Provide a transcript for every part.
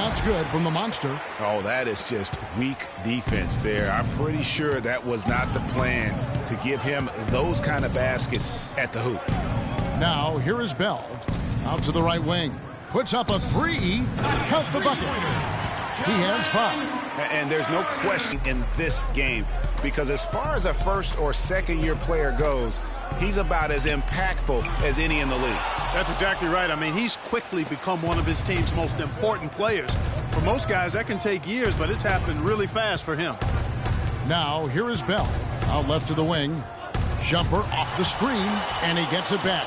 That's good from the monster. Oh, that is just weak defense there. I'm pretty sure that was not the plan to give him those kind of baskets at the hoop. Now, here is Bell. Out to the right wing. Puts up a three. Count the bucket. He has 5. And there's no question in this game, because as far as a first or second year player goes, he's about as impactful as any in the league. That's exactly right. I mean, he's quickly become one of his team's most important players. For most guys, that can take years, but it's happened really fast for him. Now, here is Bell. Out left to the wing. Jumper off the screen, and he gets it back.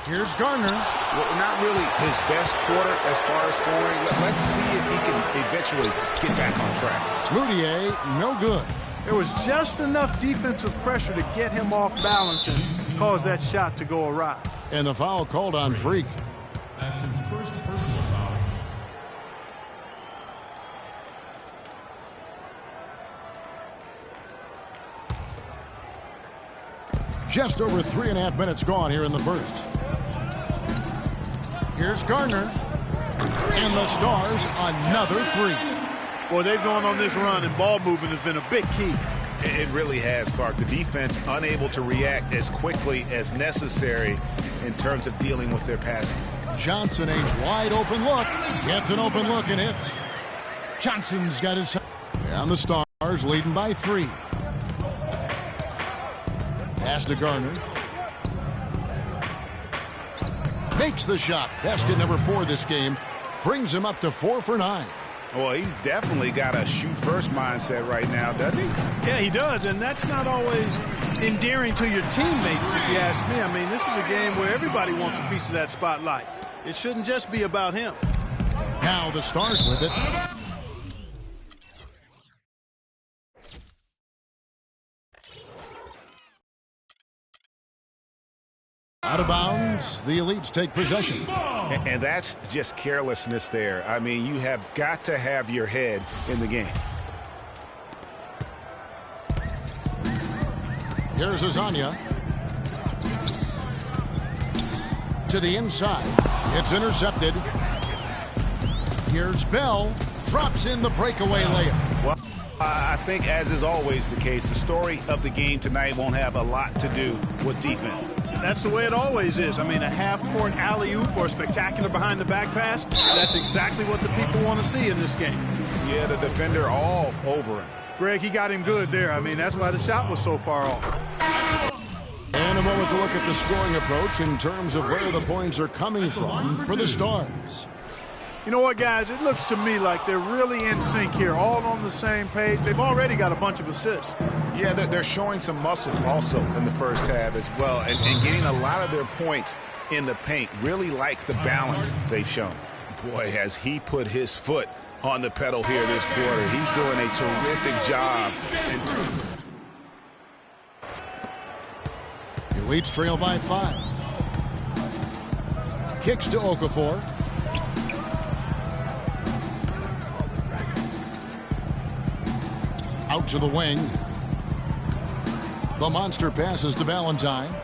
Here's Garner. Well, not really his best quarter as far as scoring. Let's see if he can eventually get back on track. Mudiay, no good. There was just enough defensive pressure to get him off balance and cause that shot to go awry. And the foul called on Freak. That's his first personal foul. Just over 3.5 minutes gone here in the first. Here's Garner. And the Stars, another 3. Boy, they've gone on this run, and ball movement has been a big key. It really has, Clark. The defense unable to react as quickly as necessary in terms of dealing with their passing. Johnson, a wide open look. Gets an open look and hits. Johnson's got his... And the Stars leading by 3. Pass to Garner. Makes the shot. Basket number 4 this game. Brings him up to 4 for 9. Well, he's definitely got a shoot-first mindset right now, doesn't he? Yeah, he does, and that's not always endearing to your teammates, if you ask me. I mean, this is a game where everybody wants a piece of that spotlight. It shouldn't just be about him. Now the Stars with it. Out of bounds, the Elites take possession. And that's just carelessness there. I mean, you have got to have your head in the game. Here's Azania. To the inside. It's intercepted. Here's Bell. Drops in the breakaway layup. Well, I think, as is always the case, the story of the game tonight won't have a lot to do with defense. That's the way it always is. I mean, a half-court alley-oop or a spectacular behind-the-back pass, that's exactly what the people want to see in this game. Yeah, the defender all over him. Greg, he got him good there. I mean, that's why the shot was so far off. And a moment to look at the scoring approach in terms of where the points are coming from for the Stars. You know what, guys? It looks to me like they're really in sync here, all on the same page. They've already got a bunch of assists. Yeah, they're showing some muscle also in the first half as well, and getting a lot of their points in the paint. Really like the balance they've shown. Boy, has he put his foot on the pedal here this quarter. He's doing a terrific job. Elites trail by 5. Kicks to Okafor. Out to the wing. The monster passes to Valentine.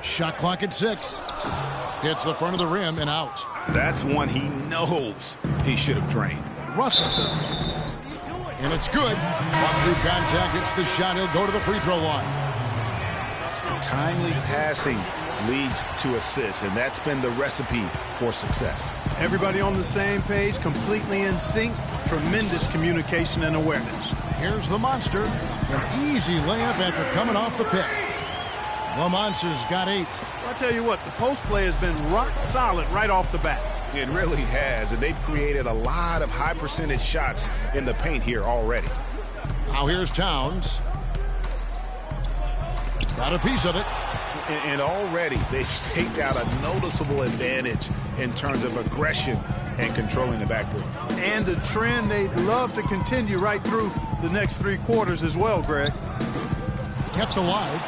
Shot clock at 6. Hits the front of the rim and out. That's one he knows he should have drained. Russell. And it's good. Walk through contact, hits the shot. He'll go to the free throw line. Timely passing leads to assists, and that's been the recipe for success. Everybody on the same page, completely in sync, tremendous communication and awareness. Here's the monster. An easy layup after coming off the pick. The monster's got 8. I'll tell you what, the post play has been rock solid right off the bat. It really has, and they've created a lot of high percentage shots in the paint here already. Now here's Towns. Got a piece of it. And already they've staked out a noticeable advantage in terms of aggression and controlling the backboard. And a trend they'd love to continue right through the next 3 quarters as well, Greg. Kept alive.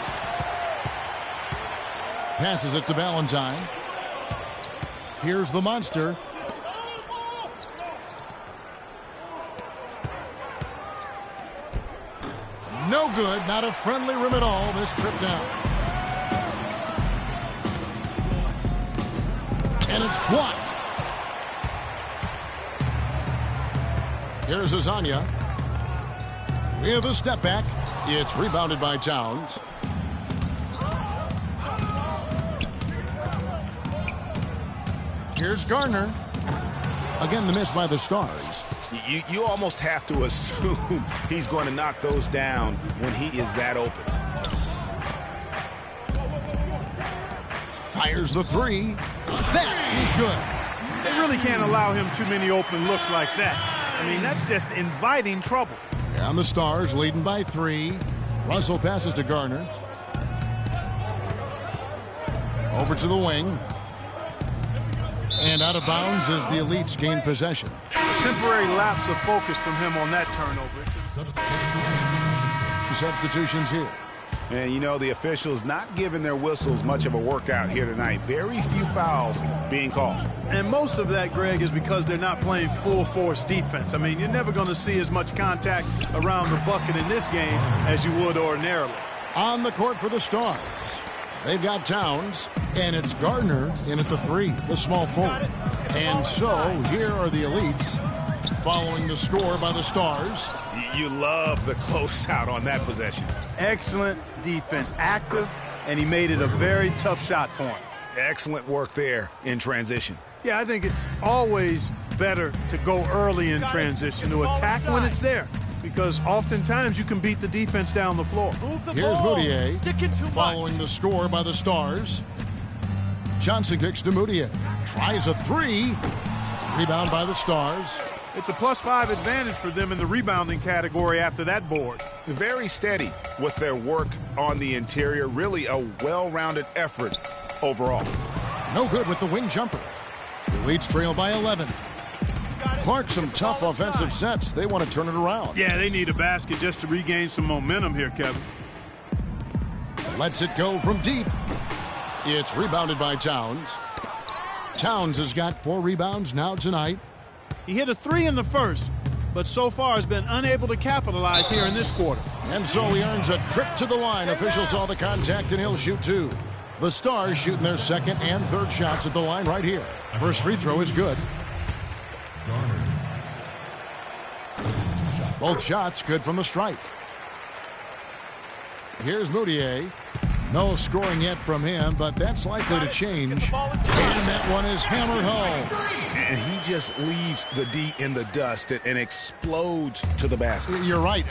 Passes it to Valentine. Here's the monster. No good. Not a friendly rim at all this trip down. And it's blocked. Here's Azania. With a step back. It's rebounded by Towns. Here's Garner. Again, the miss by the Stars. You almost have to assume he's going to knock those down when he is that open. Fires the three. That is good. They really can't allow him too many open looks like that. I mean, that's just inviting trouble. And the Stars leading by 3. Russell passes to Garner. Over to the wing. And out of bounds as the Elites gain possession. A temporary lapse of focus from him on that turnover. Substitutions here. And, you know, the officials not giving their whistles much of a workout here tonight. Very few fouls being called. And most of that, Greg, is because they're not playing full-force defense. I mean, you're never going to see as much contact around the bucket in this game as you would ordinarily. On the court for the Stars. They've got Towns, and it's Gardner in at the 3, the small forward. And so here are the Elites following the score by the Stars. You love the closeout on that possession. Excellent defense, active, and he made it a very tough shot for him. Excellent work there in transition. Yeah, I think it's always better to go early in transition, to attack when it's there, because oftentimes you can beat the defense down the floor. Here's Moutier following the score by the Stars. Johnson kicks to Moutier. Tries a 3. Rebound by the Stars. It's a +5 advantage for them in the rebounding category after that board. Very steady with their work on the interior. Really a well-rounded effort overall. No good with the wing jumper. The Elites trail by 11. Clark, some tough offensive sets. They want to turn it around. Yeah, they need a basket just to regain some momentum here, Kevin. Lets it go from deep. It's rebounded by Towns. Towns has got 4 rebounds now tonight. He hit a 3 in the first, but so far has been unable to capitalize here in this quarter. And so he earns a trip to the line. Officials saw the contact, and he'll shoot 2. The Stars shooting their second and third shots at the line right here. First free throw is good. Both shots good from the stripe. Here's Moutier. No scoring yet from him, but that's likely to change. And that one is hammered home. And he just leaves the D in the dust and explodes to the basket. You're right.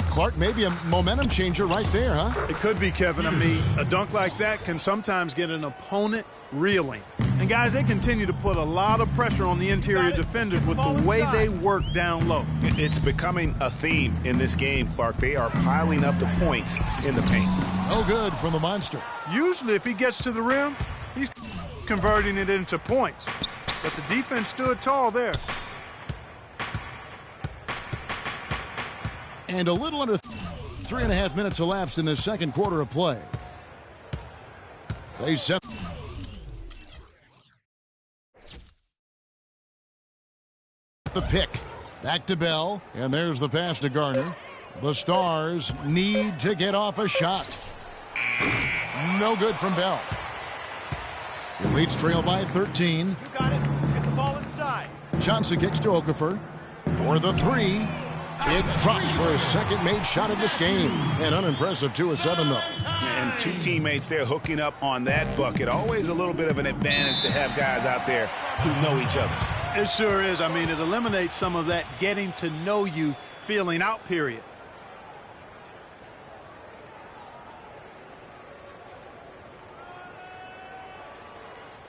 Clark, maybe a momentum changer right there, huh? It could be, Kevin. I mean, a dunk like that can sometimes get an opponent reeling. And, guys, they continue to put a lot of pressure on the interior defenders with the way they work down low. It's becoming a theme in this game, Clark. They are piling up the points in the paint. No good from the monster. Usually, if he gets to the rim, he's converting it into points. But the defense stood tall there. And a little under 3.5 minutes elapsed in the second quarter of play. They set the pick. Back to Bell. And there's the pass to Garner. The Stars need to get off a shot. No good from Bell. The Elites trail by 13. You got it. Get the ball inside. Johnson kicks to Okafor. For the 3. It drops for his second made shot of this game. An unimpressive 2 of 7, though. And 2 teammates there hooking up on that bucket. Always a little bit of an advantage to have guys out there who know each other. It sure is. I mean, it eliminates some of that getting to know you feeling out period.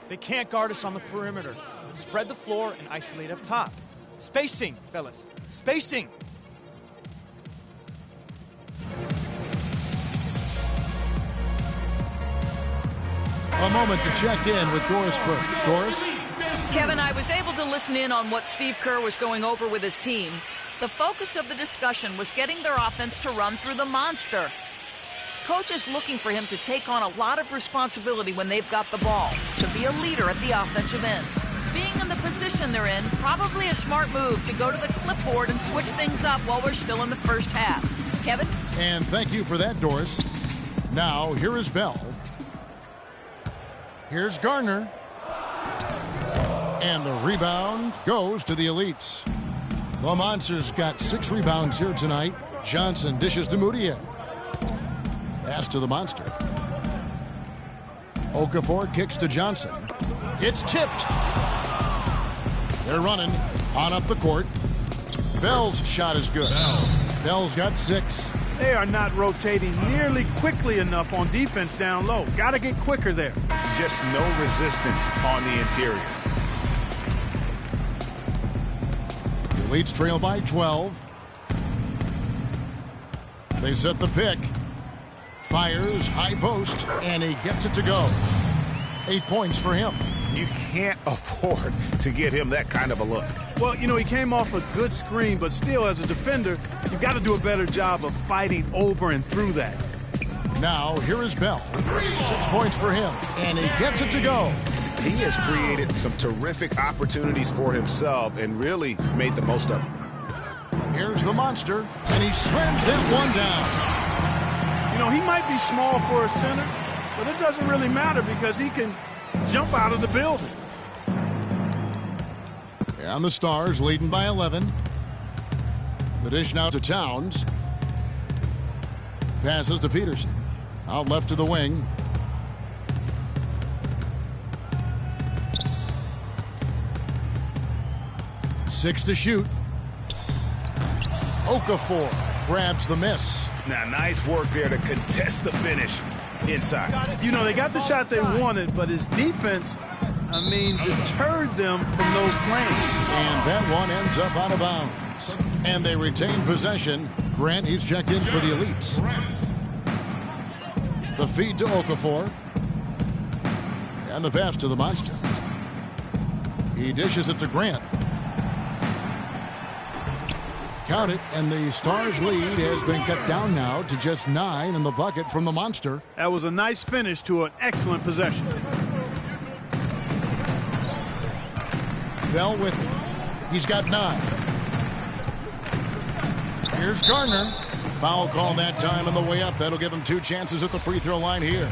They can't guard us on the perimeter. Spread the floor and isolate up top. Spacing, fellas. Spacing. A moment to check in with Doris Burke. Doris? Kevin, I was able to listen in on what Steve Kerr was going over with his team. The focus of the discussion was getting their offense to run through the monster. Coach is looking for him to take on a lot of responsibility when they've got the ball, to be a leader at the offensive end. Being in the position they're in, probably a smart move to go to the clipboard and switch things up while we're still in the first half. Kevin? And thank you for that, Doris. Now, here is Bell. Here's Garner. And the rebound goes to the Elites. The Monsters got 6 rebounds here tonight. Johnson dishes to Moutier. Pass to the Monster. Okafor kicks to Johnson. It's tipped. They're running on up the court. Bell's shot is good. Bell's got 6. They are not rotating nearly quickly enough on defense down low. Got to get quicker there. Just no resistance on the interior. The Elites trail by 12. They set the pick. Fires, high post, and he gets it to go. 8 points for him. You can't afford to get him that kind of a look. Well, you know, he came off a good screen, but still, as a defender, you've got to do a better job of fighting over and through that. Now, here is Bell. 6 points for him, and he gets it to go. He has created some terrific opportunities for himself and really made the most of them. Here's the Monster, and he slams that one down. You know, he might be small for a center, but it doesn't really matter because he can jump out of the building. And the Stars leading by 11. The dish now to Towns. Passes to Peterson. Out left to the wing. Six to shoot. Okafor grabs the miss. Now, nice work there to contest the finish inside. You know, they got the shot they wanted, but his defense, deterred them from those plays. And that one ends up out of bounds. And they retain possession. Grant, he's checked in for the Elites. The feed to Okafor. And the pass to the Monster. He dishes it to Grant. Count it, and the Stars' lead has been cut down now to just 9 in the bucket from the Monster. That was a nice finish to an excellent possession. Bell with it. He's got 9. Here's Garner. Foul call that time on the way up. That'll give him 2 chances at the free throw line here.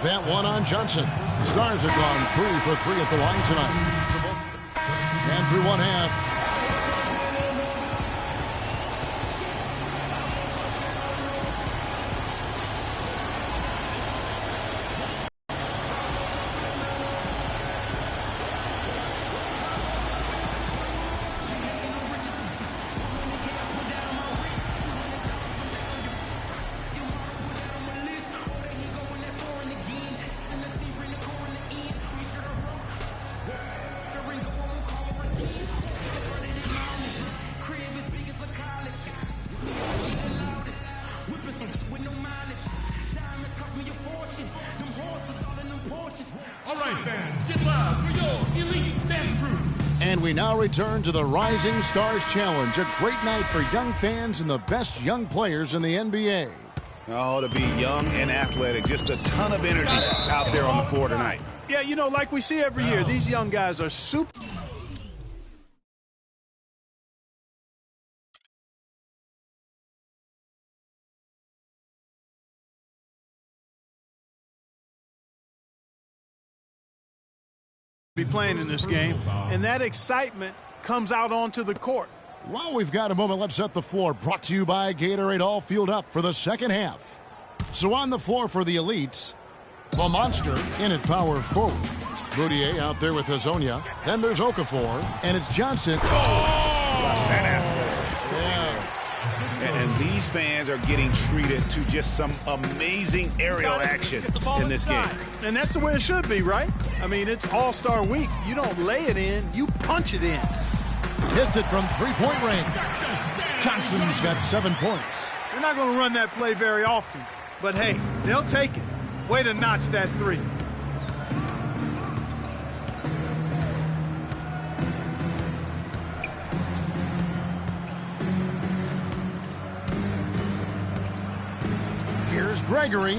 That one on Johnson. The Stars have gone 3 for 3 at the line tonight. And through one half. And we now return to the Rising Stars Challenge, a great night for young fans and the best young players in the NBA. Oh, to be young and athletic, just a ton of energy out there on the floor tonight. Yeah, you know, like we see every year, these young guys are super. Be playing in this game, and that excitement comes out onto the court. While we've got a moment, let's set the floor. Brought to you by Gatorade, all fueled up for the second half. So on the floor for the Elites, the Monster in at power forward. Moutier out there with Hazonia. Then there's Okafor, and it's Johnson. And these fans are getting treated to just some amazing aerial action in this game. And that's the way it should be, right? I mean, it's All-Star Week. You don't lay it in, you punch it in. Hits it from three-point range. Johnson's got 7 points. They're not going to run that play very often. But, hey, they'll take it. Way to notch that 3. Here's Gregory.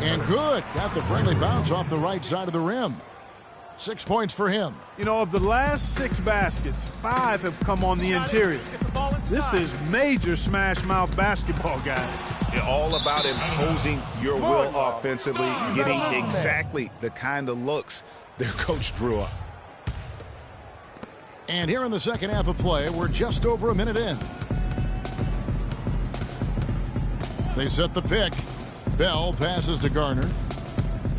And good. Got the friendly bounce off the right side of the rim. 6 points for him. You know, of the last 6 baskets, 5 have come on the interior. This is major smash-mouth basketball, guys. It's all about imposing your will offensively, getting exactly the kind of looks their coach drew up. And here in the second half of play, we're just over a minute in. They set the pick. Bell passes to Garner,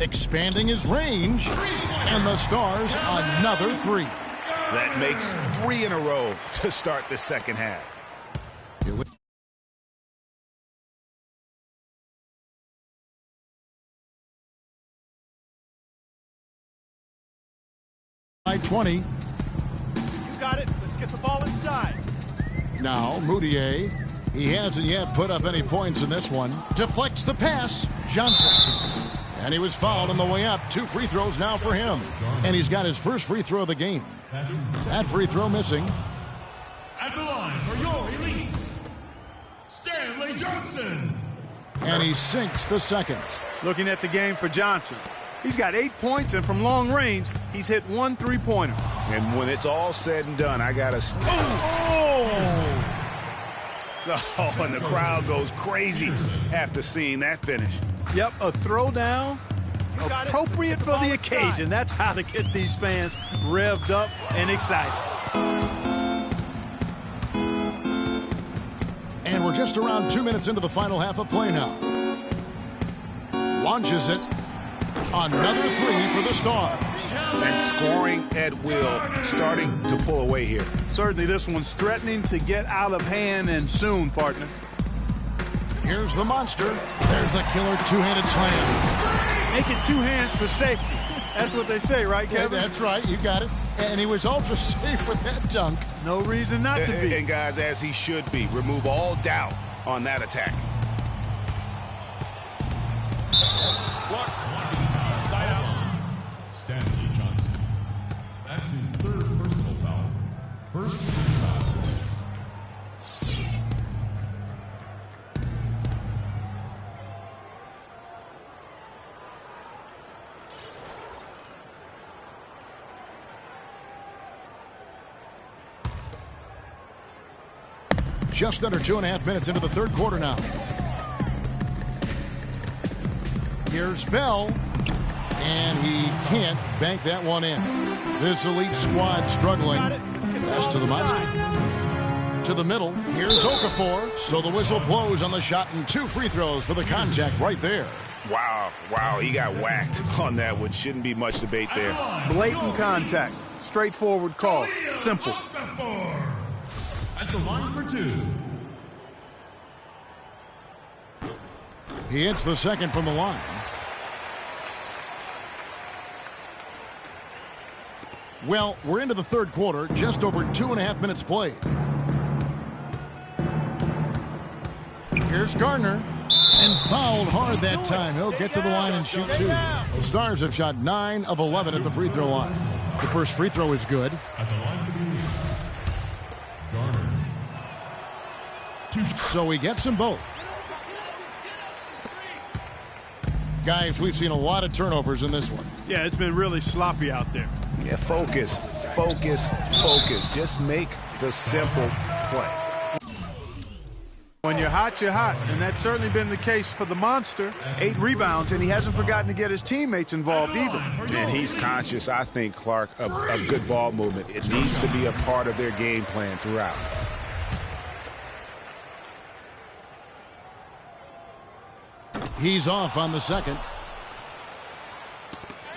expanding his range, and the Stars another three. That makes 3 in a row to start the second half. By 20. You got it. Let's get the ball inside. Now Moutier. He hasn't yet put up any points in this one. Deflects the pass. Johnson. And he was fouled on the way up. 2 free throws now for him. And he's got his first free throw of the game. That free throw missing. At the line for your elites, Stanley Johnson. And he sinks the second. Looking at the game for Johnson. He's got 8 points, and from long range, he's hit 1 3-pointer. And when it's all said and done, I got to... Oh, and the crowd goes crazy after seeing that finish. Yep, a throwdown appropriate for the occasion. That's how to get these fans revved up and excited. And we're just around 2 minutes into the final half of play now. Launches it. Another three for the Stars. And scoring at will, starting to pull away here. Certainly this one's threatening to get out of hand, and soon, partner. Here's the monster. There's the killer two-handed slam. Make it 2 hands for safety. That's what they say, right, Kevin? Yeah, that's right. You got it. And he was also safe with that dunk. No reason not to be. And guys, as he should be. Remove all doubt on that attack. Side out. Stanley Johnson. That's his 3rd personal foul. First team foul. Just under 2.5 minutes into the third quarter now. Here's Bell. And he can't bank that one in. This elite squad struggling. Pass to the monster. To the middle. Here's Okafor. So the whistle blows on the shot, and 2 free throws for the contact right there. Wow, he got whacked on that one. Shouldn't be much debate there. Blatant contact. Straightforward call. Simple. At the line for 2. He hits the second from the line. Well, we're into the third quarter, just over 2.5 minutes played. Here's Gardner. And fouled hard that time. He'll get to the line and shoot 2. The Stars have shot 9 of 11 at the free throw line. The first free throw is good. At the line for the Elites, Garner. So he gets them both. Guys, we've seen a lot of turnovers in this one. Yeah, it's been really sloppy out there. Yeah, focus. Just make the simple play. When you're hot, you're hot. And that's certainly been the case for the monster. 8 rebounds, and he hasn't forgotten to get his teammates involved either. And he's conscious, I think, Clark, of good ball movement. It needs to be a part of their game plan throughout. He's off on the second.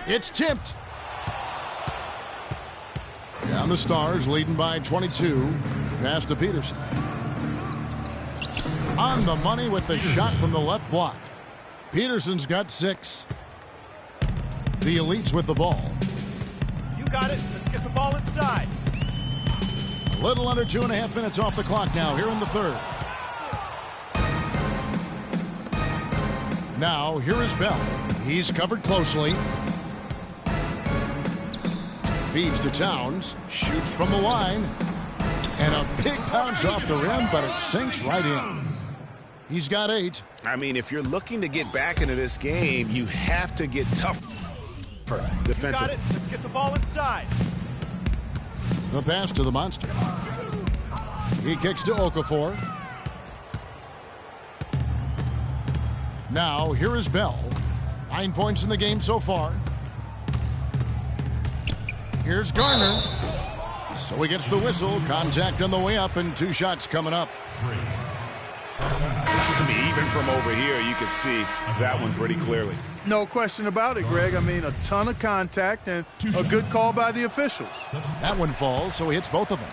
It's tipped. Down the Stars, leading by 22. Pass to Peterson. On the money with the shot from the left block. Peterson's got 6. The Elites with the ball. You got it. Let's get the ball inside. A little under 2.5 minutes off the clock now here in the third. Now, here is Bell. He's covered closely. Feeds to Towns. Shoots from the line. And a big bounce off the rim, but it sinks right in. He's got 8. I mean, if you're looking to get back into this game, you have to get tough defensively. You got it. Let's get the ball inside. The pass to the monster. He kicks to Okafor. Now, here is Bell. 9 points in the game so far. Here's Garner. So he gets the whistle. Contact on the way up and 2 shots coming up. I mean, even from over here, you can see that one pretty clearly. No question about it, Greg. I mean, a ton of contact and a good call by the officials. That one falls, so he hits both of them.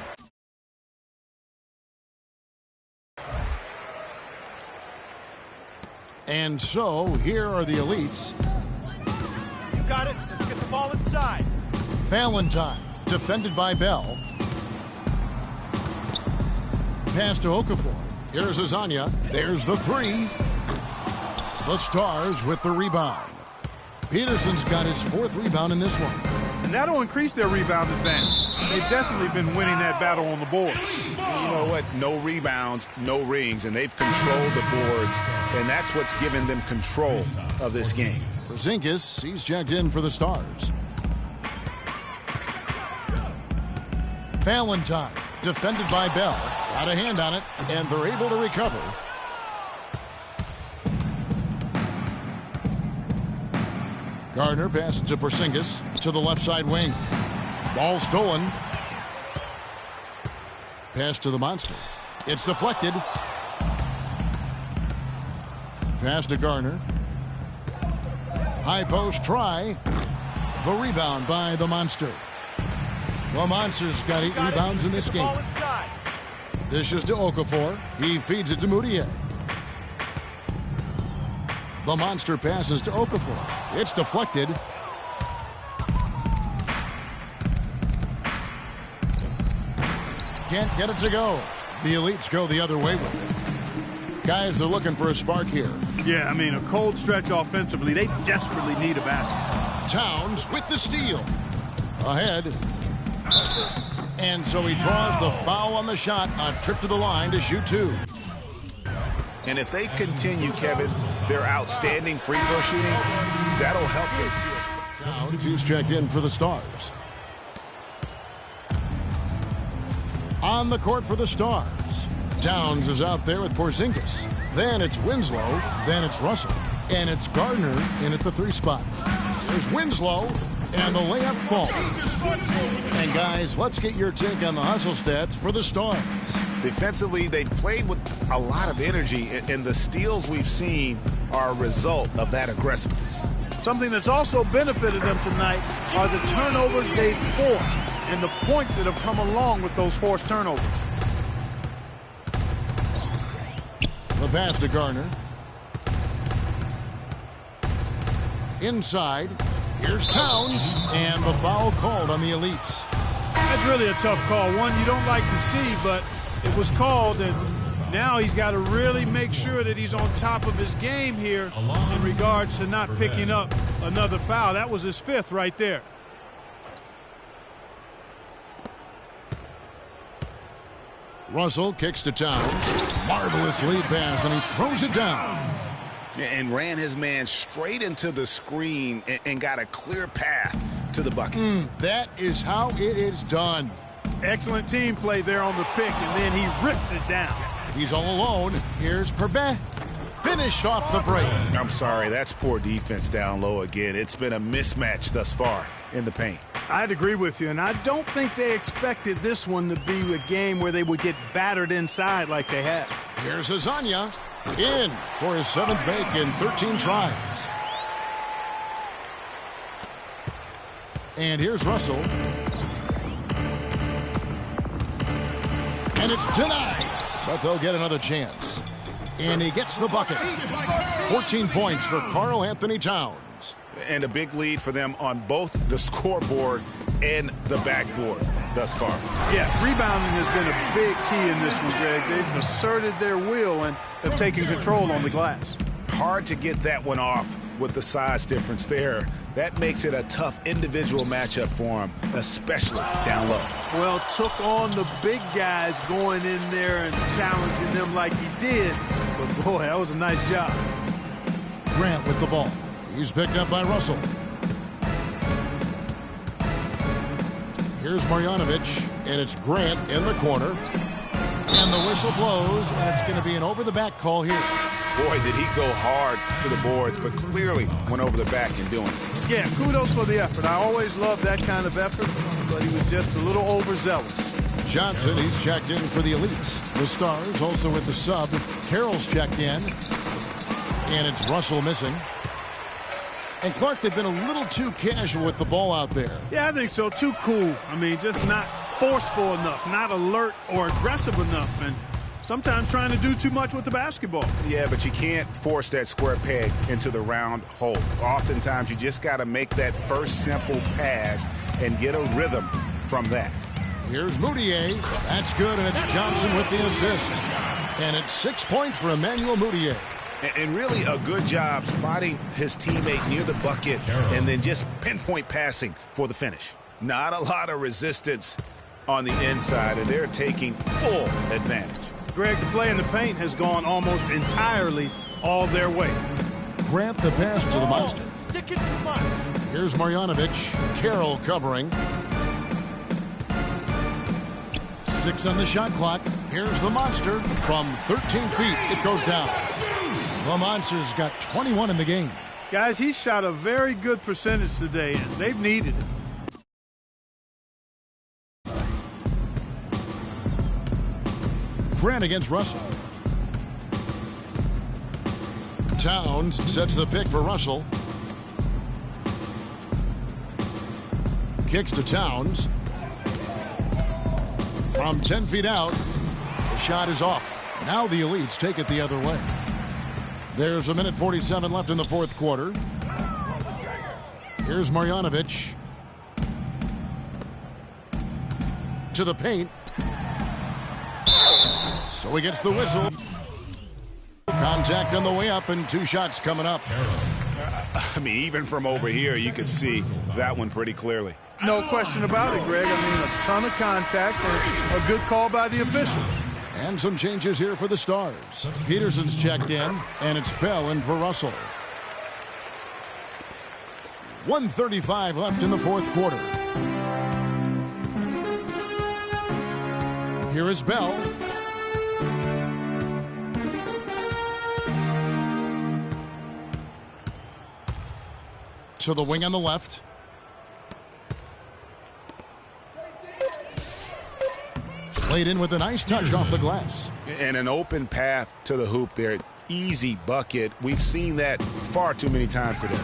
And so here are the elites. You got it. Let's get the ball inside. Valentine, defended by Bell. Pass to Okafor. Here's Azania. There's the 3. The Stars with the rebound. Peterson's got his 4th rebound in this one. And that'll increase their rebound advantage. They've definitely been winning that battle on the board. You know what? No rebounds, no rings, and they've controlled the boards, and that's what's given them control of this game. Porzingis, he's checked in for the Stars. Valentine, defended by Bell. Got a hand on it, and they're able to recover. Gardner passes to Porzingis to the left side wing. Ball stolen. Pass to the Monster. It's deflected. Pass to Gardner. High post try. The rebound by the Monster. The Monster's got 8 rebounds in this game. Dishes to Okafor. He feeds it to Moutier. The Monster passes to Okafor. It's deflected. Can't get it to go. The elites go the other way with it. Guys are looking for a spark here. Yeah, I mean, a cold stretch offensively. They desperately need a basket. Towns with the steal. Ahead. And so he draws the foul on the shot. A trip to the line to shoot 2. And if they continue, Kevin, their outstanding free throw shooting, that'll help this. Towns, who's checked in for the Stars. On the court for the Stars. Towns is out there with Porzingis. Then it's Winslow. Then it's Russell. And it's Gardner in at the 3 spot. There's Winslow. And the layup falls. And guys, let's get your take on the hustle stats for the Stars. Defensively, they played with a lot of energy, and the steals we've seen are a result of that aggressiveness. Something that's also benefited them tonight are the turnovers they've forced and the points that have come along with those forced turnovers. The pass to Gardner. Inside. Here's Towns. And the foul called on the elites. That's really a tough call. One you don't like to see, but it was called, and now he's got to really make sure that he's on top of his game here in regards to not picking up another foul. That was his 5th right there. Russell kicks to Towns. Marvelous lead pass, and he throws it down. And ran his man straight into the screen and got a clear path to the bucket. That is how it is done. Excellent team play there on the pick, and then he rips it down. He's all alone. Here's Perbet. Finished off the break. I'm sorry, that's poor defense down low again. It's been a mismatch thus far in the paint. I'd agree with you, and I don't think they expected this one to be a game where they would get battered inside like they had. Here's Azania. In for his 7th make in 13 tries. And here's Russell. And it's denied. But they'll get another chance. And he gets the bucket. 14 points for Karl Anthony Towns. And a big lead for them on both the scoreboard and the backboard thus far. Yeah, rebounding has been a big key in this one, Greg. They've asserted their will and have taken control on the glass. Hard to get that one off with the size difference there. That makes it a tough individual matchup for him, especially down low. Well, took on the big guys going in there and challenging them like he did. But, boy, that was a nice job. Grant with the ball. He's picked up by Russell. Here's Marjanovic, and it's Grant in the corner. And the whistle blows, and it's going to be an over-the-back call here. Boy, did he go hard to the boards, but clearly went over the back in doing it. Yeah, kudos for the effort. I always love that kind of effort, but he was just a little overzealous. Johnson, he's checked in for the Elites. The Stars also with the sub. Carroll's checked in. And it's Russell missing. And Clark, they've been a little too casual with the ball out there. Yeah, I think so. Too cool. I mean, just not forceful enough, not alert or aggressive enough, and sometimes trying to do too much with the basketball. Yeah, but you can't force that square peg into the round hole. Oftentimes, you just got to make that first simple pass and get a rhythm from that. Here's Mudiay. That's good, and it's Johnson with the assist. And it's 6 points for Emmanuel Mudiay. And really a good job spotting his teammate near the bucket and then just pinpoint passing for the finish. Not a lot of resistance on the inside, and they're taking full advantage. Greg, the play in the paint has gone almost entirely all their way. Grant the pass to the Monster. Stick it to the line. Here's Marjanovic. Carroll covering. 6 on the shot clock. Here's the Monster from 13 feet. It goes down. The Monster's got 21 in the game. Guys, he shot a very good percentage today, and they've needed it. Grant against Russell. Towns sets the pick for Russell. Kicks to Towns. From 10 feet out, the shot is off. Now the Elites take it the other way. There's 1:47 left in the fourth quarter. Here's Marjanovic. To the paint. So he gets the whistle. Contact on the way up and 2 shots coming up. I mean, even from over here, you could see that one pretty clearly. No question about it, Greg. I mean, a ton of contact and a good call by the officials. And some changes here for the Stars. Peterson's checked in, and it's Bell in for Russell. 1:35 left in the fourth quarter. Here is Bell. To the wing on the left. Played in with a nice touch off the glass. And an open path to the hoop there. Easy bucket. We've seen that far too many times today.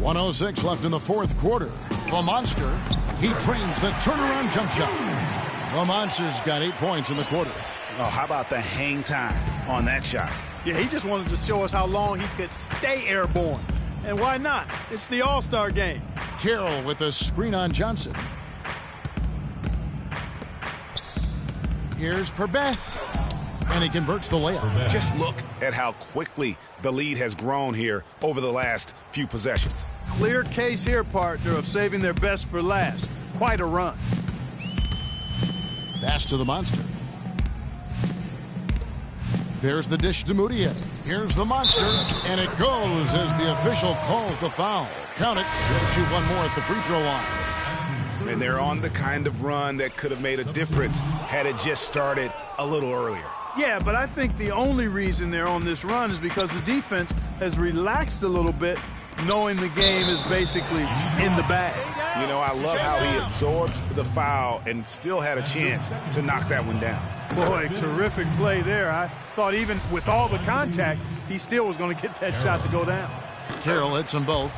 1:06 left in the fourth quarter. The Monster, he trains the turnaround jump shot. The Monster's got 8 points in the quarter. Oh, how about the hang time on that shot? Yeah, he just wanted to show us how long he could stay airborne. And why not? It's the All-Star game. Carroll with a screen on Johnson. Here's Perbet. And he converts the layup. Just look at how quickly the lead has grown here over the last few possessions. Clear case here, partner, of saving their best for last. Quite a run. Pass to the Monster. There's the dish to Mudiay. Here's the Monster, and it goes as the official calls the foul. Count it. He'll shoot one more at the free throw line. And they're on the kind of run that could have made a difference had it just started a little earlier. Yeah, but I think the only reason they're on this run is because the defense has relaxed a little bit, knowing the game is basically in the bag. You know, I love how he absorbs the foul and still had a chance to knock that one down. Boy, terrific play there. I thought even with all the contact, he still was going to get that shot to go down. Carroll hits them both.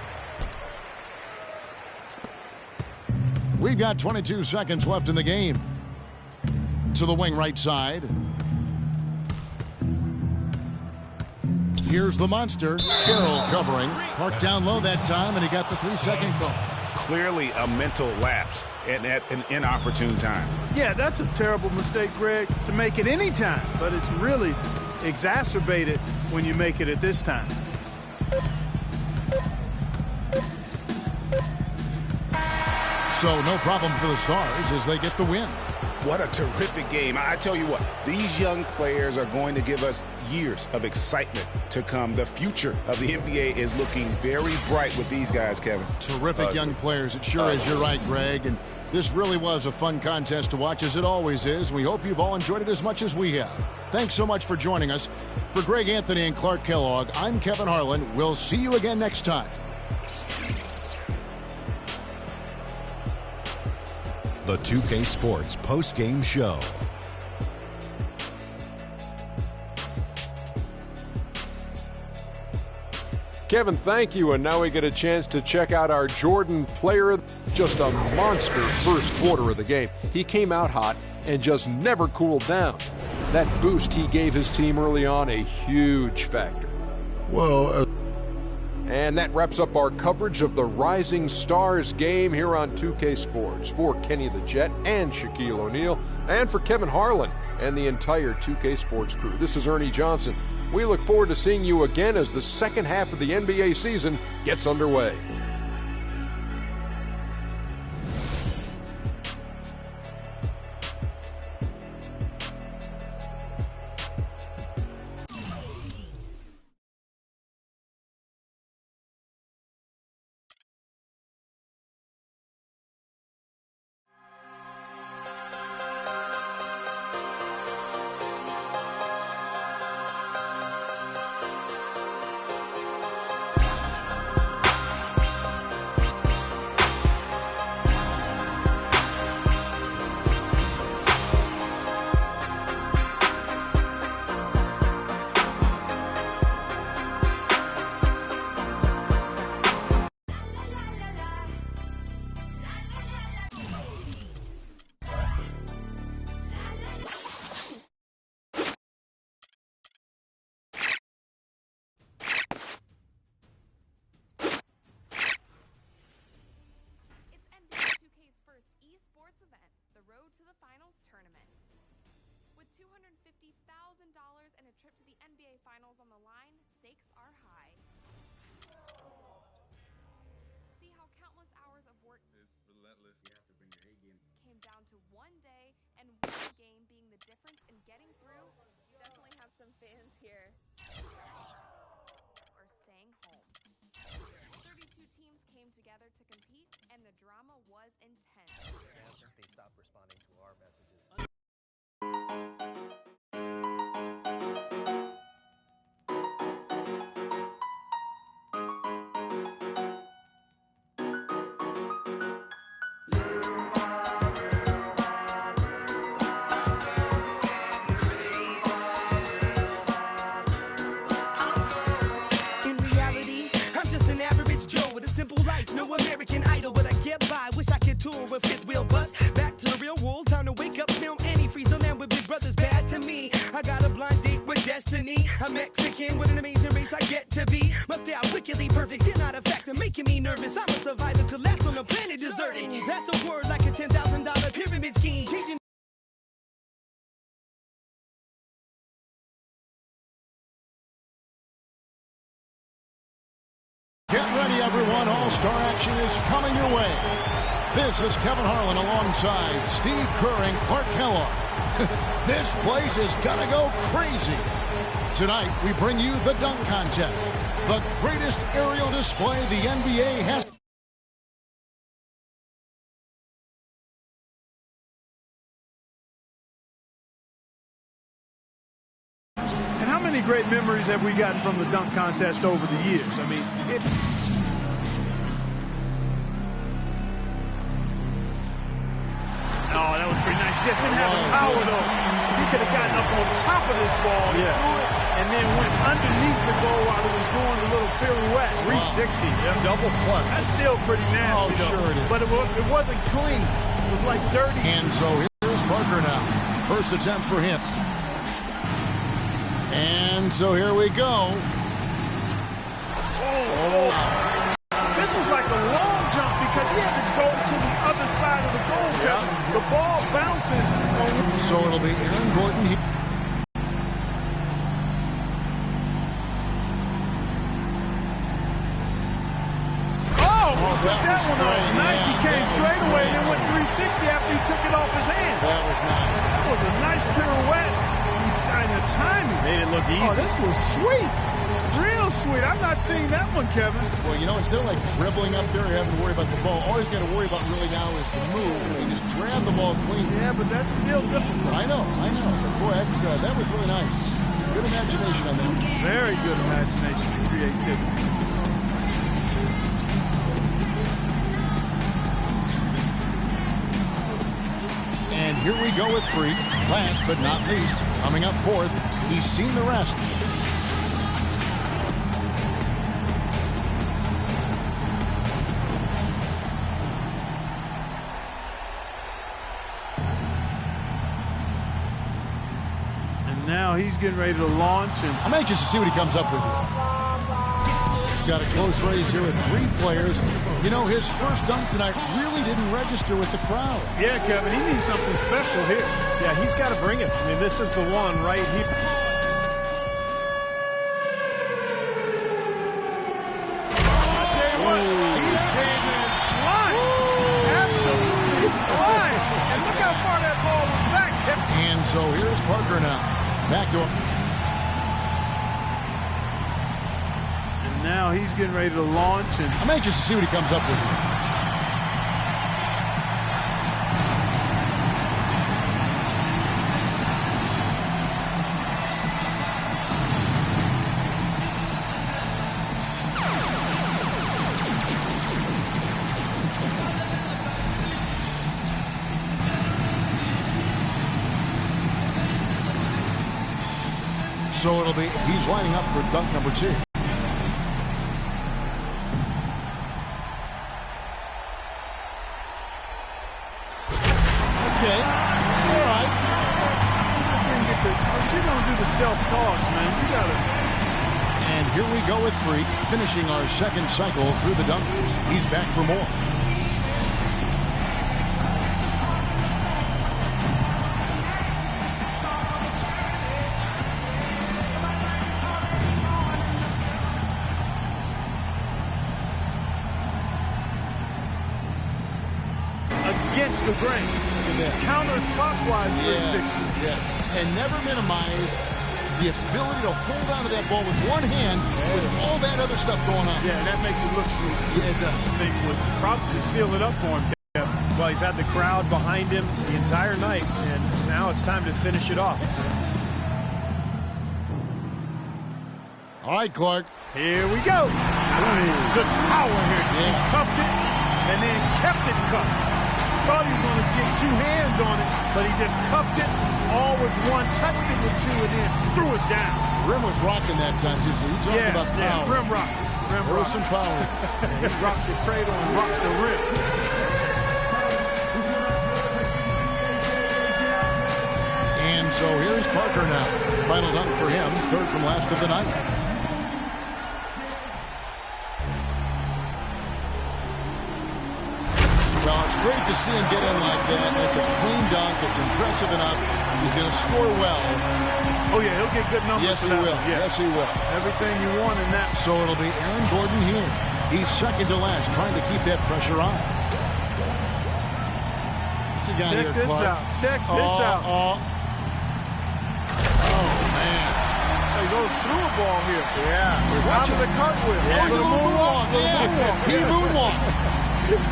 We've got 22 seconds left in the game. To the wing right side. Here's the Monster. Carroll covering. Parked down low that time, and he got the 3-second call. Clearly a mental lapse and at an inopportune time. Yeah, that's a terrible mistake, Greg, to make it any time, but it's really exacerbated when you make it at this time. So no problem for the Stars as they get the win. What a terrific game. I tell you what, these young players are going to give us years of excitement to come. The future of the NBA is looking very bright with these guys, Kevin. Terrific young players. It sure is. You're right, Greg. And This really was a fun contest to watch, as it always is. We hope you've all enjoyed it as much as we have. Thanks so much for joining us. For Greg Anthony and Clark Kellogg, I'm Kevin Harlan. We'll see you again next time. The 2K Sports post-game show. Kevin, thank you. And now we get a chance to check out our Jordan player. Just a monster first quarter of the game. He came out hot and just never cooled down. That boost he gave his team early on, a huge factor. And that wraps up our coverage of the Rising Stars game here on 2K Sports. For Kenny the Jet and Shaquille O'Neal, and for Kevin Harlan and the entire 2K Sports crew, this is Ernie Johnson. We look forward to seeing you again as the second half of the NBA season gets underway. And a trip to the NBA Finals on the line, stakes are high. See how countless hours of work came down to one day and one game being the difference in getting through. Definitely have some fans here. Or staying home. 32 teams came together to compete, and the drama was intense. They stopped responding to our messages. No American Idol, but I get by. Wish I could tour with fifth wheel bus. Back to the real world, time to wake up, smell antifreeze. Don't land with big brothers, bad to me. I got a blind date with destiny. I'm Mexican with an amazing race I get to be. Must stay out wickedly perfect, you're not a factor, making me nervous. I'm a survivor, collapsed on the planet deserted. That's the word, like a $10,000 pyramid scheme. Changing. Get ready, everyone. All-Star action is coming your way. This is Kevin Harlan alongside Steve Kerr and Clark Kellogg. This place is going to go crazy. Tonight, we bring you the dunk contest, the greatest aerial display the NBA has. And how many great memories have we gotten from the dunk contest over the years? I mean, Oh, that was pretty nice. Just didn't have a tower, though. He could have gotten up on top of this ball and threw it, and then went underneath the goal while it was doing the little pirouette. 360, double clutch. That's still pretty nasty, though. Sure it is. But it wasn't clean. It was like dirty. And so here's Parker now. First attempt for him. And so here we go. This was like a long jump because he had to go to the other side of the goal. The ball bounces. So it'll be Aaron Gordon here. Took that one off. Nice. He came straight away and went 360 after he took it off his hand. That was nice. That was a nice pirouette. And the timing. Made it look easy. Oh, this was sweet. Real sweet. I'm not seeing that one, Kevin. Well, you know, instead of like dribbling up there and having to worry about the ball, all he's got to worry about really now is the move. He just grab the ball clean. Yeah, but that's still difficult. I know. But boy, that was really nice. Good imagination on that. Very good imagination and creativity. And here we go with Freak. Last but not least, coming up fourth, he's seen the rest. And now he's getting ready to launch. And I'm anxious to see what he comes up with here. Got a close race here with 3 players. You know, his first dunk tonight really didn't register with the crowd. yeah, Kevin, he needs something special here. Yeah, he's got to bring it. I mean, this is the one right here. And look how far that ball was back, Kevin. And so here's Parker now. Back to him. And now he's getting ready to launch. And I'm anxious to see what he comes up with here. So it'll be, he's lining up for dunk number 2. Okay, all right. You're going to do the self-toss, man. You got to. And here we go with Freak, finishing our second cycle through the dunkers. He's back for more. Against the grain. Counterclockwise 360. Yes. And never minimize the ability to hold on to that ball with one hand with all that other stuff going on. Yeah, that makes it look sweet. Yeah, it does. I think would probably seal it up for him, Kevin. Well, he's had the crowd behind him the entire night, and now it's time to finish it off. All right, Clark. Here we go. Nice. Good power here. He cupped it and then kept it cupped. Thought he was going to get 2 hands on it, but he just cupped it all with one, touched it with 2, and then threw it down. Rim was rocking that time, too, so you talking about power. Yeah, rim rock. There was some power. He rocked the cradle and rocked the rim. And so here's Parker now. Final dunk for him, third from last of the night. Well, it's great to see him get in like that. It's a clean dunk. It's impressive enough. He's going to score well. Oh, yeah, he'll get good numbers. Yes, he will. Yeah. Yes, he will. Everything you want in that. So it'll be Aaron Gordon here. He's second to last, trying to keep that pressure on. What's he got here, Clark? Check this out. Oh, man. He goes through a ball here. Yeah. Out of the cartwheel. Yeah, the moonwalk. He moonwalked.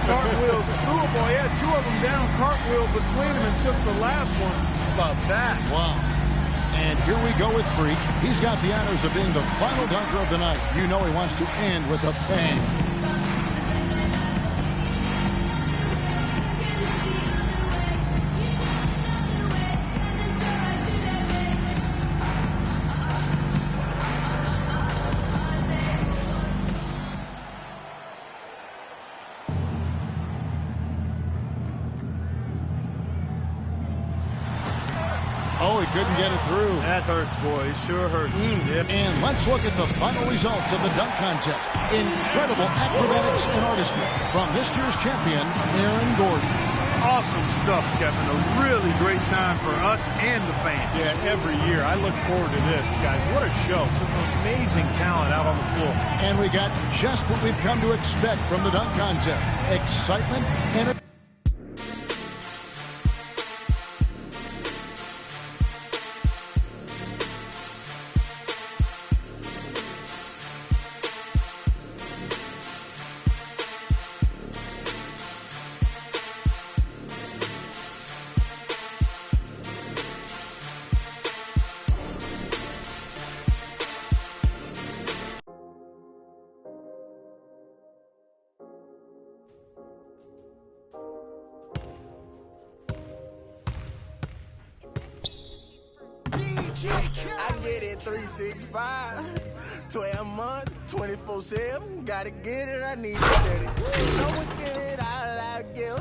Cartwheels through a ball. He had 2 of them down, cartwheel between them, and took the last one. How about that? Wow. And here we go with Freak. He's got the honors of being the final dunker of the night. You know he wants to end with a bang. Oh, he couldn't get it through. That hurts, boy. It sure hurts. Yeah. And let's look at the final results of the dunk contest. Incredible acrobatics and artistry from this year's champion, Aaron Gordon. Awesome stuff, Kevin. A really great time for us and the fans. Yeah, every year. I look forward to this, guys. What a show. Some amazing talent out on the floor. And we got just what we've come to expect from the dunk contest. Excitement and I get it 365, 12 months, 24/7. Gotta get it, I need to get it. No one give it all I give.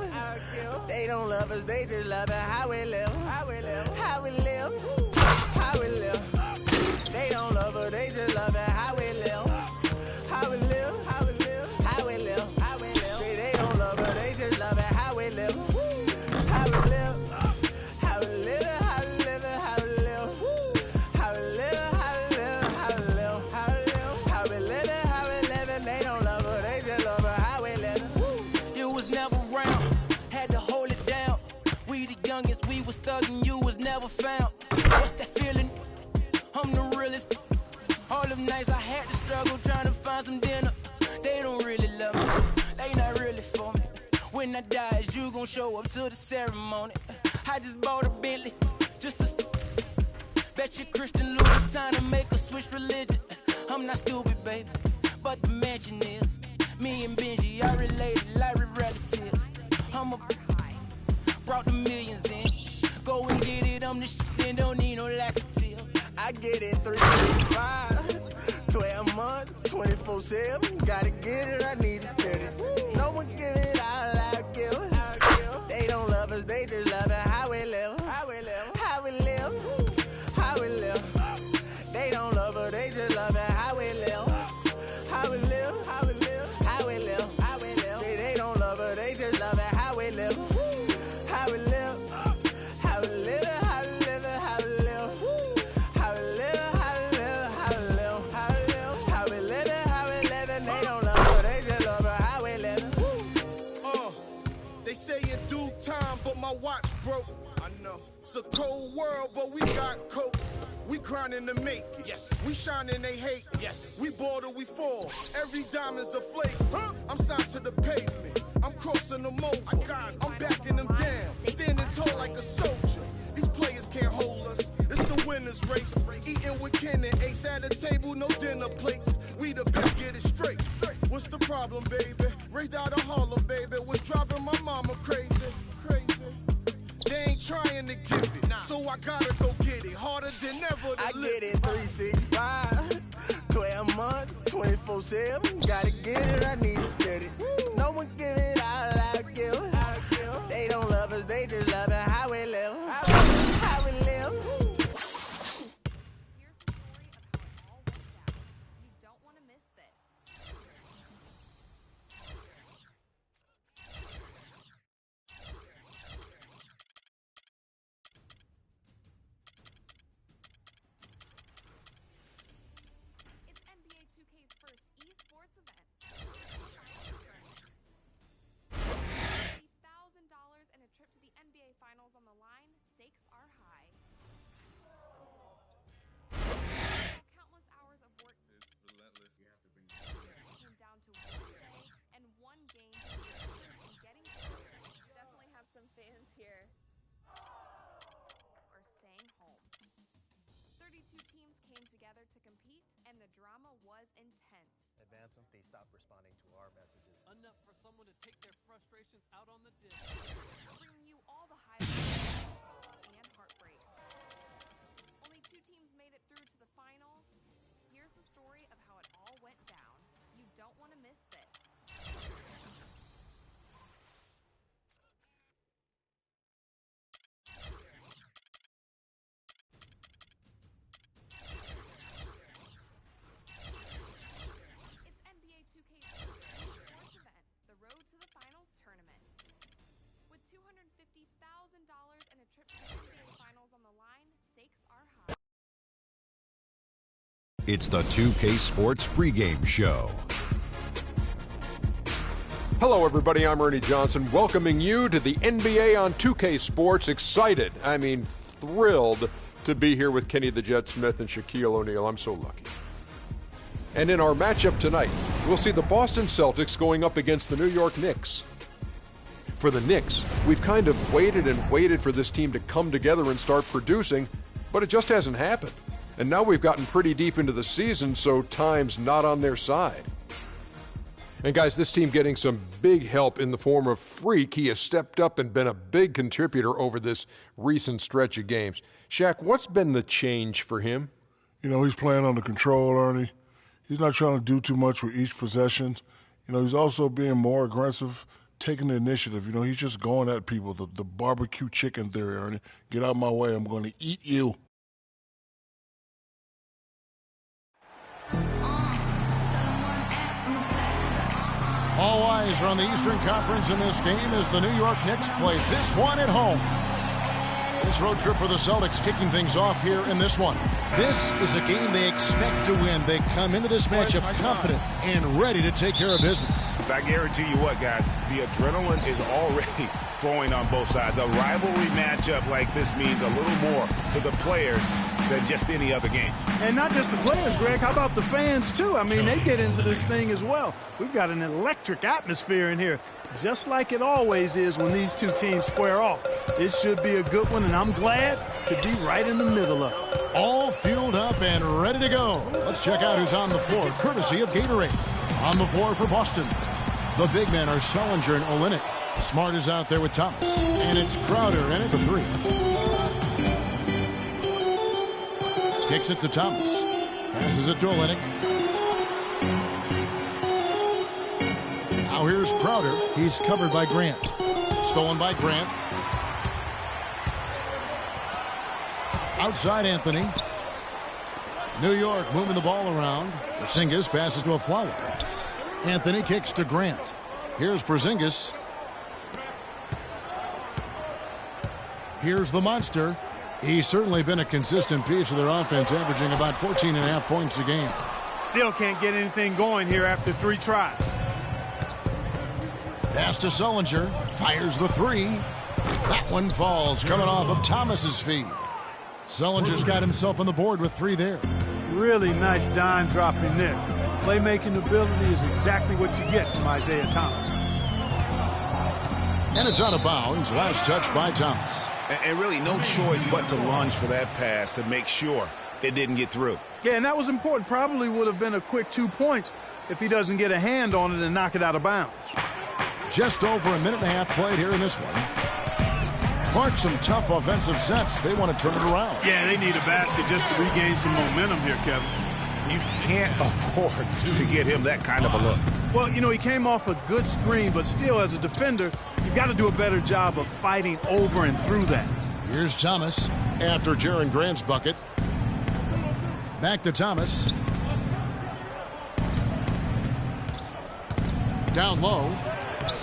They don't love us, they just love it. How we live, how we live, how we live, how we live. They don't love us, they just love it. How we live, how we live, how we live, how we live, how we live. See, they don't love us, they just love it. How we live, how we live, how we live, how we live, how we live, how we live, how we live, how we live, how we live, how we live, how we live. They don't love us, they just love it. How we live. You was never around, had to hold it down. We the youngest, we was thugging, you was never found. What's that feeling? I'm the realest. All them nights I had to struggle trying to find some dinner. They don't really love me, they not really for me. When I die, is you gon' show up to the ceremony? I just bought a Bentley, just to bet you Christian Louboutin to make a switch religion. I'm not stupid, baby, but the mansion is. Me and Benji are related like we're relatives. I'm a brought the millions in. Go and get it, I'm the shit, then don't need no laxative. I get it 365, 12 months, 24/7. Gotta get it, I need to get it. No one give it all I give. They don't love us, they just love it. How we live, how we live, how we live, how we live. They don't love us, they just love it. How we live, how we live, how we live, how we live, how we live. See, they don't love us, they just love it. How we live, how we live, how we live, how we live, how we live, how we live, how we live, how we live, how we live, how we live, how we live. And they don't love us, they just love it. How we live. They say in due time, but my watch broke. I know. It's a cold world, but we got coats. We grinding to make it. Yes. We shining, they hate. Yes. We board or we fall. Every diamond's a flake. I'm signed to the pavement. I'm crossing them over. I'm backing them down. Standing tall like a soldier. These players can't hold us. It's the winner's race. Eating with Ken and Ace at a table, no dinner plates. We the best, get it straight. What's the problem, baby? Raised out of Harlem, baby. What's driving my mama crazy? Crazy. They ain't trying to give it, so I gotta go get it. Harder than ever to I live. get it 365, 12 months, 24/7. Gotta get it, I need to get it. No one give it all I give. They don't love us, they just love it. How we live, how we live. Finals on the line, stakes are high. Countless hours of work. It's relentless. You have to bring came down to one day and one game. And getting definitely have some fans here. Or staying home. 32 teams came together to compete, and the drama was intense. Advance them, they stopped responding to our messages. Enough for someone to take their frustrations out on the disc. Bringing you all the highlights and heartbreaks. Only 2 teams made it through to the final. Here's the story of how it all went down. You don't want to miss this. And a trip to the NBA Finals on the line, stakes are high. It's the 2K Sports pregame show. Hello, everybody. I'm Ernie Johnson, welcoming you to the NBA on 2K Sports. Excited, thrilled to be here with Kenny the Jet Smith and Shaquille O'Neal. I'm so lucky. And in our matchup tonight, we'll see the Boston Celtics going up against the New York Knicks. For the Knicks, we've kind of waited and waited for this team to come together and start producing, but it just hasn't happened. And now we've gotten pretty deep into the season, so time's not on their side. And guys, this team getting some big help in the form of Freak. He has stepped up and been a big contributor over this recent stretch of games. Shaq, what's been the change for him? You know, he's playing under control, Ernie. He's not trying to do too much with each possession. You know, he's also being more aggressive, taking the initiative. You know, he's just going at people. The barbecue chicken theory, Ernie. Get out of my way. I'm going to eat you. All eyes are on the Eastern Conference in this game as the New York Knicks play this one at home. This road trip for the Celtics kicking things off here in this one. This is a game they expect to win. They come into this matchup confident and ready to take care of business. I guarantee you what, guys, the adrenaline is already flowing on both sides. A rivalry matchup like this means a little more to the players than just any other game. And not just the players, Greg. How about the fans, too? I mean, they get into this thing as well. We've got an electric atmosphere in here, just like it always is when these two teams square off. It should be a good one, and I'm glad to be right in the middle of it. All fueled up and ready to go. Let's check out who's on the floor, courtesy of Gatorade. On the floor for Boston, the big men are Sullinger and Olynyk. Smart is out there with Thomas, and it's Crowder in at the three. Kicks it to Thomas. Passes it to Olynyk. Now here's Crowder. He's covered by Grant. Stolen by Grant. Outside Anthony. New York moving the ball around. Porzingis passes to a Flower. Anthony kicks to Grant. Here's Porzingis. Here's the monster. He's certainly been a consistent piece of their offense, averaging about 14.5 points a game. Still can't get anything going here after 3 tries. Pass to Sullinger. Fires the three. That one falls, coming off of Thomas's feet. Sullinger's got himself on the board with 3 there. Really nice dime dropping there. Playmaking ability is exactly what you get from Isaiah Thomas. And it's out of bounds. Last touch by Thomas. And really no choice but to lunge for that pass to make sure it didn't get through. Yeah, and that was important. Probably would have been a quick 2 points if he doesn't get a hand on it and knock it out of bounds. Just over a minute and a half played here in this one. Clark, some tough offensive sets. They want to turn it around. Yeah, they need a basket just to regain some momentum here, Kevin. You can't afford to get him that kind of a look. Well, you know, he came off a good screen, but still, as a defender, you've got to do a better job of fighting over and through that. Here's Thomas after Jaren Grant's bucket. Back to Thomas. Down low.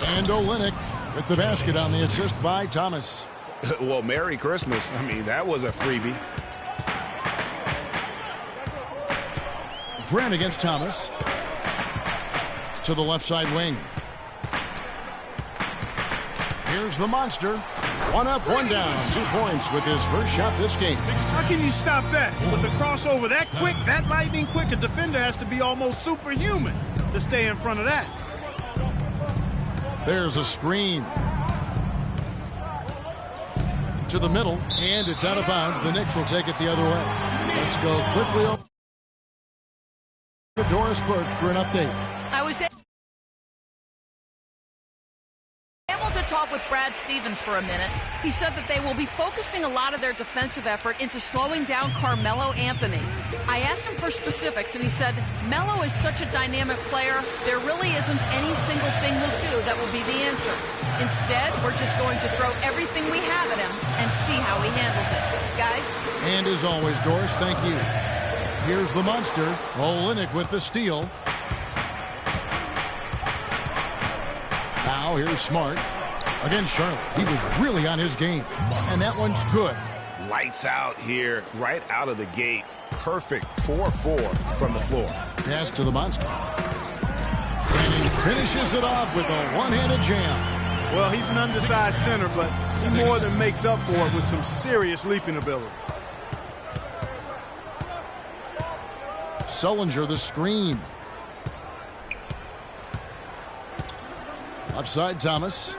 And Olynyk with the basket on the assist by Thomas. Well, Merry Christmas. I mean, that was a freebie. Grant against Thomas. To the left side wing. Here's the monster. 1 up, 1 down. 2 points with his first shot this game. How can you stop that? With the crossover that quick, that lightning quick, a defender has to be almost superhuman to stay in front of that. There's a screen. To the middle, and it's out of bounds. The Knicks will take it the other way. Let's go quickly over to Doris Burke for an update. I was able to talk with Brad Stevens for a minute. He said that they will be focusing a lot of their defensive effort into slowing down Carmelo Anthony. I asked him for specifics, and he said, Melo is such a dynamic player, there really isn't any single thing we'll do that will be the answer. Instead, we're just going to throw everything we have at him and see how he handles it. Guys? And as always, Doris, thank you. Here's the monster, Olynyk with the steal. Now here's Smart against Charlotte. He was really on his game, and that one's good. Lights out here, right out of the gate. Perfect 4-4 from the floor. Pass to the monster. And he finishes it off with a one-handed jam. Well, he's an undersized center, but he more than makes up for it with some serious leaping ability. Sullinger, the screen. Upside Thomas.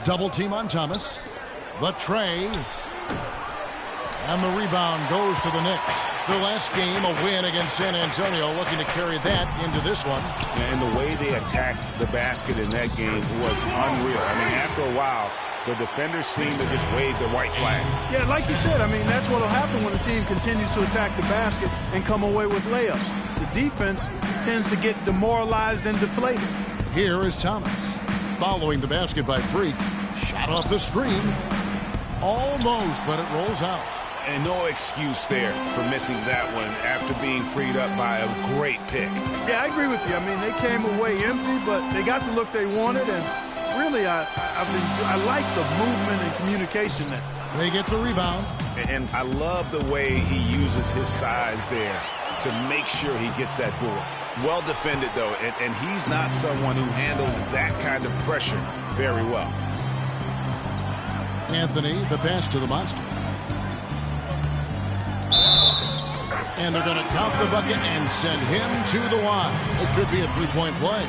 Double team on Thomas. The tray. And the rebound goes to the Knicks. Their last game, a win against San Antonio, looking to carry that into this one. And the way they attacked the basket in that game was unreal. I mean, after a while, the defenders seemed to just wave the white flag. Yeah, like you said, I mean, that's what will happen when a team continues to attack the basket and come away with layups. The defense tends to get demoralized and deflated. Here is Thomas. Following the basket by Freak. Shot off the screen. Almost, but it rolls out. And no excuse there for missing that one after being freed up by a great pick. Yeah, I agree with you. I mean, they came away empty, but they got the look they wanted, and really, I like the movement and communication there. They get the rebound. And I love the way he uses his size there to make sure he gets that board. Well defended, though, and he's not someone who handles that kind of pressure very well. Anthony, the pass to the monster. And they're going to count the bucket and send him to the line. It could be a three-point play.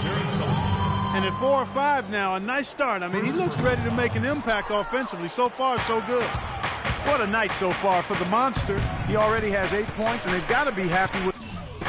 And at 4 or 5 now, a nice start. I mean, he looks ready to make an impact offensively. So far, so good. What a night so far for the monster. He already has 8 points, and they've got to be happy with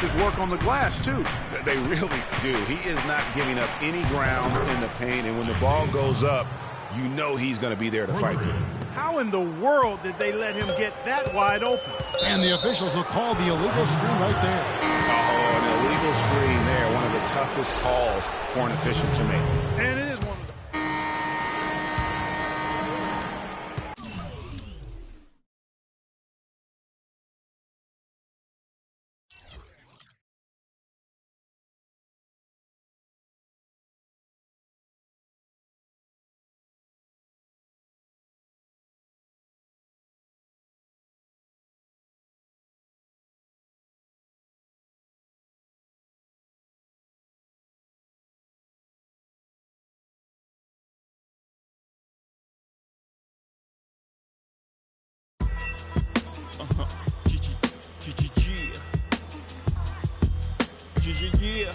his work on the glass, too. They really do. He is not giving up any ground in the paint, and when the ball goes up, you know he's going to be there to fight for it. How in the world did they let him get that wide open? And the officials will call the illegal screen right there. Oh, an illegal screen there. One of the toughest calls for an official to make. And it is one of them. Yeah.